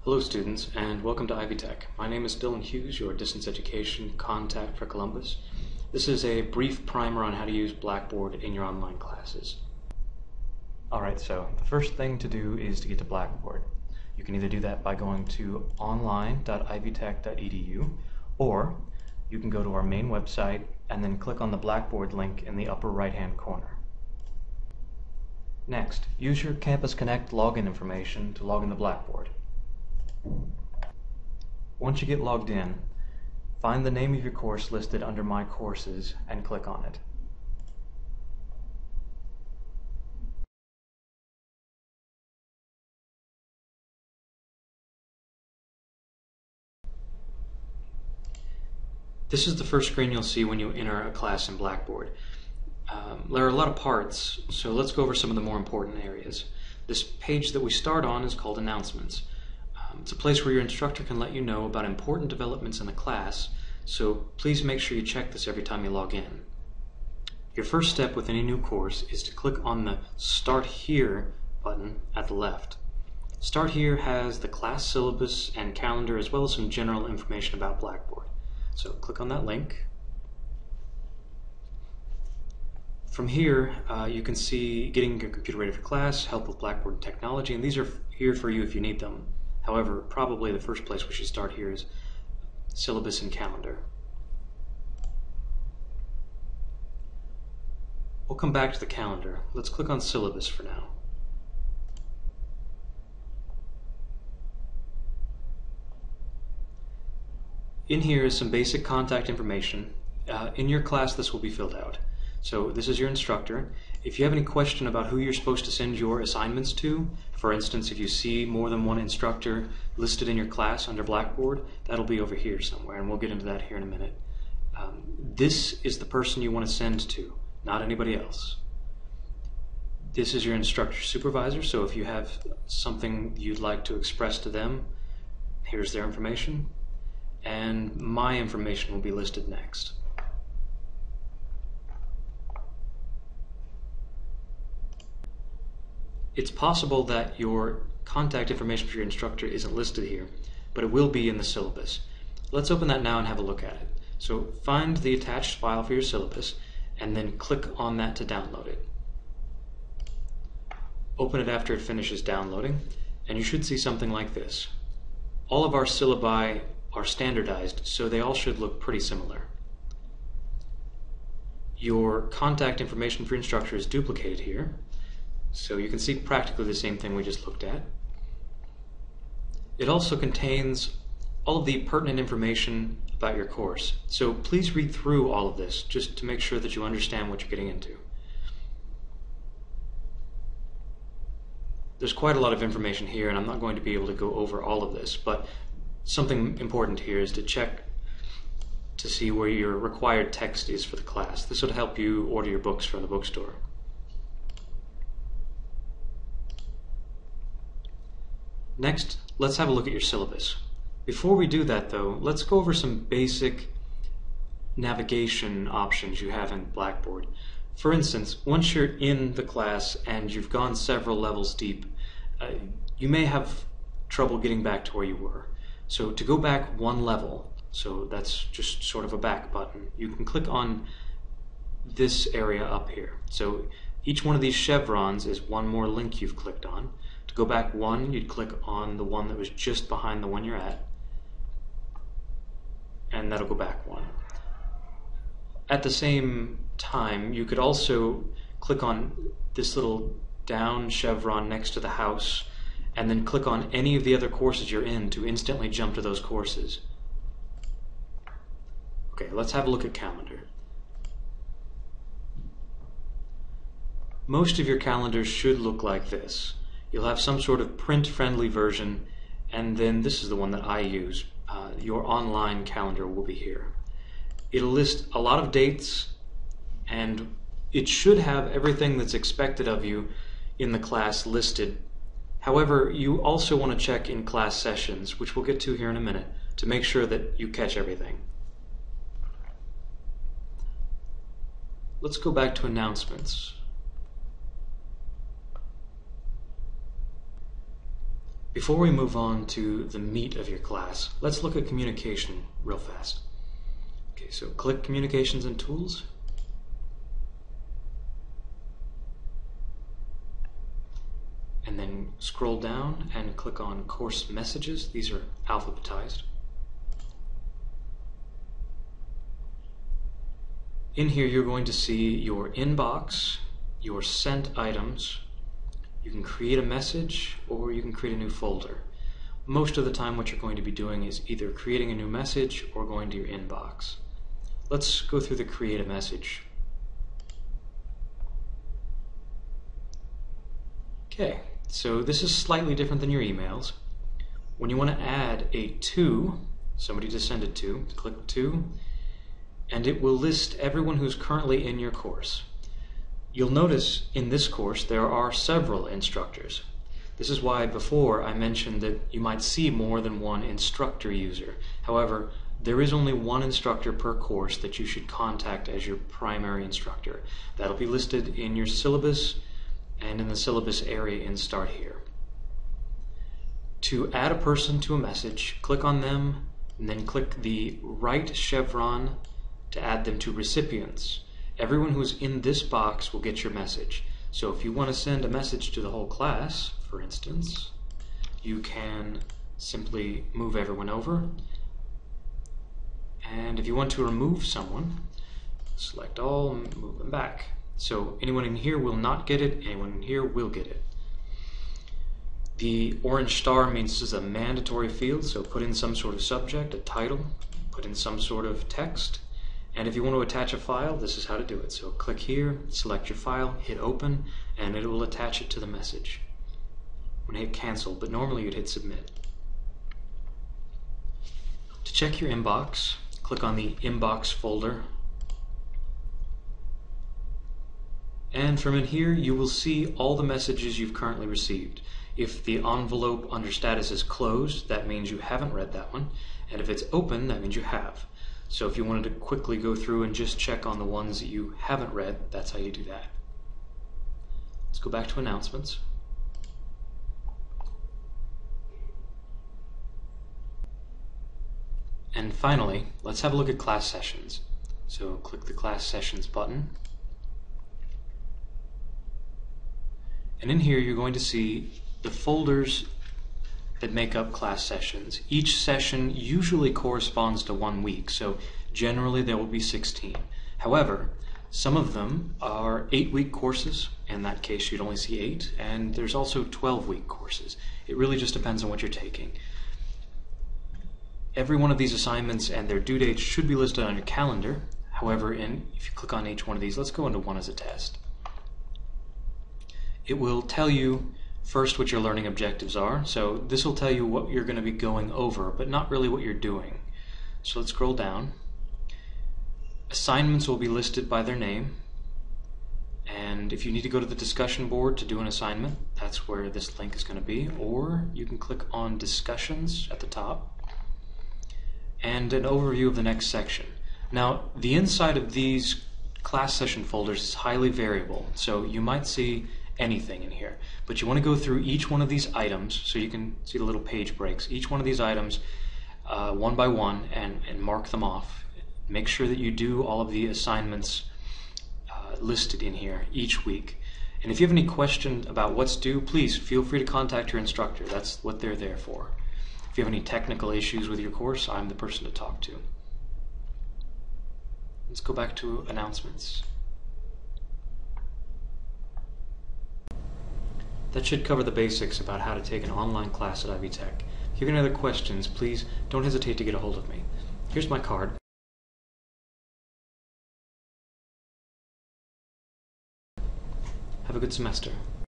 Hello students, and welcome to Ivytech. My name is Dylan Hughes, your distance education contact for Columbus. This is a brief primer on how to use Blackboard in your online classes. Alright, so the first thing to do is to get to Blackboard. You can either do that by going to online.ivytech.edu, or you can go to our main website and then click on the Blackboard link in the upper right hand corner. Next, use your Campus Connect login information to log into Blackboard. Once you get logged in, find the name of your course listed under My Courses and click on it. This is the first screen you'll see when you enter a class in Blackboard. There are a lot of parts, so let's go over some of the more important areas. This page that we start on is called Announcements. It's a place where your instructor can let you know about important developments in the class, so please make sure you check this every time you log in. Your first step with any new course is to click on the Start Here button at the left. Start Here has the class syllabus and calendar as well as some general information about Blackboard. So click on that link. From here, you can see getting your computer ready for class, help with Blackboard technology, and these are here for you if you need them. However, probably the first place we should start here is syllabus and calendar. We'll come back to the calendar. Let's click on syllabus for now. In here is some basic contact information. In your class, this will be filled out. So this is your instructor. If you have any question about who you're supposed to send your assignments to, for instance, if you see more than one instructor listed in your class under Blackboard, that'll be over here somewhere, and we'll get into that here in a minute. This is the person you want to send to, not anybody else. This is your instructor supervisor, so if you have something you'd like to express to them, here's their information, and my information will be listed next. It's possible that your contact information for your instructor isn't listed here, but it will be in the syllabus. Let's open that now and have a look at it. So find the attached file for your syllabus and then click on that to download it. Open it after it finishes downloading and you should see something like this. All of our syllabi are standardized, so they all should look pretty similar. Your contact information for your instructor is duplicated here. So you can see practically the same thing we just looked at. It also contains all of the pertinent information about your course. So please read through all of this just to make sure that you understand what you're getting into. There's quite a lot of information here, and I'm not going to be able to go over all of this, but something important here is to check to see where your required text is for the class. This would help you order your books from the bookstore. Next, let's have a look at your syllabus. Before we do that though, let's go over some basic navigation options you have in Blackboard. For instance, once you're in the class and you've gone several levels deep, you may have trouble getting back to where you were. So to go back one level, so that's just sort of a back button, you can click on this area up here. So each one of these chevrons is one more link you've clicked on. To go back one, you'd click on the one that was just behind the one you're at, and that'll go back one. At the same time, you could also click on this little down chevron next to the house, and then click on any of the other courses you're in to instantly jump to those courses. Okay, let's have a look at calendar. Most of your calendars should look like this. You'll have some sort of print-friendly version, and then this is the one that I use. Your online calendar will be here. It'll list a lot of dates, and it should have everything that's expected of you in the class listed. However, you also want to check in class sessions, which we'll get to here in a minute, to make sure that you catch everything. Let's go back to announcements. Before we move on to the meat of your class, let's look at communication real fast. Okay, so click Communications and Tools. And then scroll down and click on Course Messages. These are alphabetized. In here you're going to see your inbox, your sent items. You can create a message or you can create a new folder. Most of the time what you're going to be doing is either creating a new message or going to your inbox. Let's go through the create a message. Okay, so this is slightly different than your emails. When you want to add a to, somebody to send it to, click to, and it will list everyone who's currently in your course. You'll notice in this course there are several instructors. This is why before I mentioned that you might see more than one instructor user. However, there is only one instructor per course that you should contact as your primary instructor. That'll be listed in your syllabus and in the syllabus area in Start Here. To add a person to a message, click on them and then click the right chevron to add them to recipients. Everyone who is in this box will get your message. So if you want to send a message to the whole class, for instance, you can simply move everyone over. And if you want to remove someone, select all and move them back. So anyone in here will not get it, anyone in here will get it. The orange star means this is a mandatory field, so put in some sort of subject, a title, put in some sort of text, and if you want to attach a file, this is how to do it. So click here, select your file, hit open, and it will attach it to the message. I'm going to hit cancel, but normally you'd hit submit. To check your inbox, click on the inbox folder. And from in here, you will see all the messages you've currently received. If the envelope under status is closed, that means you haven't read that one. And if it's open, that means you have. So if you wanted to quickly go through and just check on the ones that you haven't read, that's how you do that. Let's go back to announcements. And finally, let's have a look at class sessions. So click the class sessions button. And in here you're going to see the folders that make up class sessions. Each session usually corresponds to 1 week, so generally there will be 16. However, some of them are 8-week courses. In that case you'd only see 8, and there's also 12-week courses. It really just depends on what you're taking. Every one of these assignments and their due dates should be listed on your calendar. However, if you click on each one of these, let's go into one as a test. It will tell you first what your learning objectives are. So this will tell you what you're going to be going over, but not really what you're doing. So let's scroll down. Assignments will be listed by their name. And if you need to go to the discussion board to do an assignment, that's where this link is going to be. Or you can click on Discussions at the top and an overview of the next section. Now, the inside of these class session folders is highly variable, so you might see anything in here, but you want to go through each one of these items so you can see the little page breaks, each one of these items one by one, and mark them off. Make sure that you do all of the assignments listed in here each week. And if you have any question about what's due, please feel free to contact your instructor. That's what they're there for. If you have any technical issues with your course, I'm the person to talk to. Let's go back to announcements. That should cover the basics about how to take an online class at Ivytech. If you have any other questions, please don't hesitate to get a hold of me. Here's my card. Have a good semester.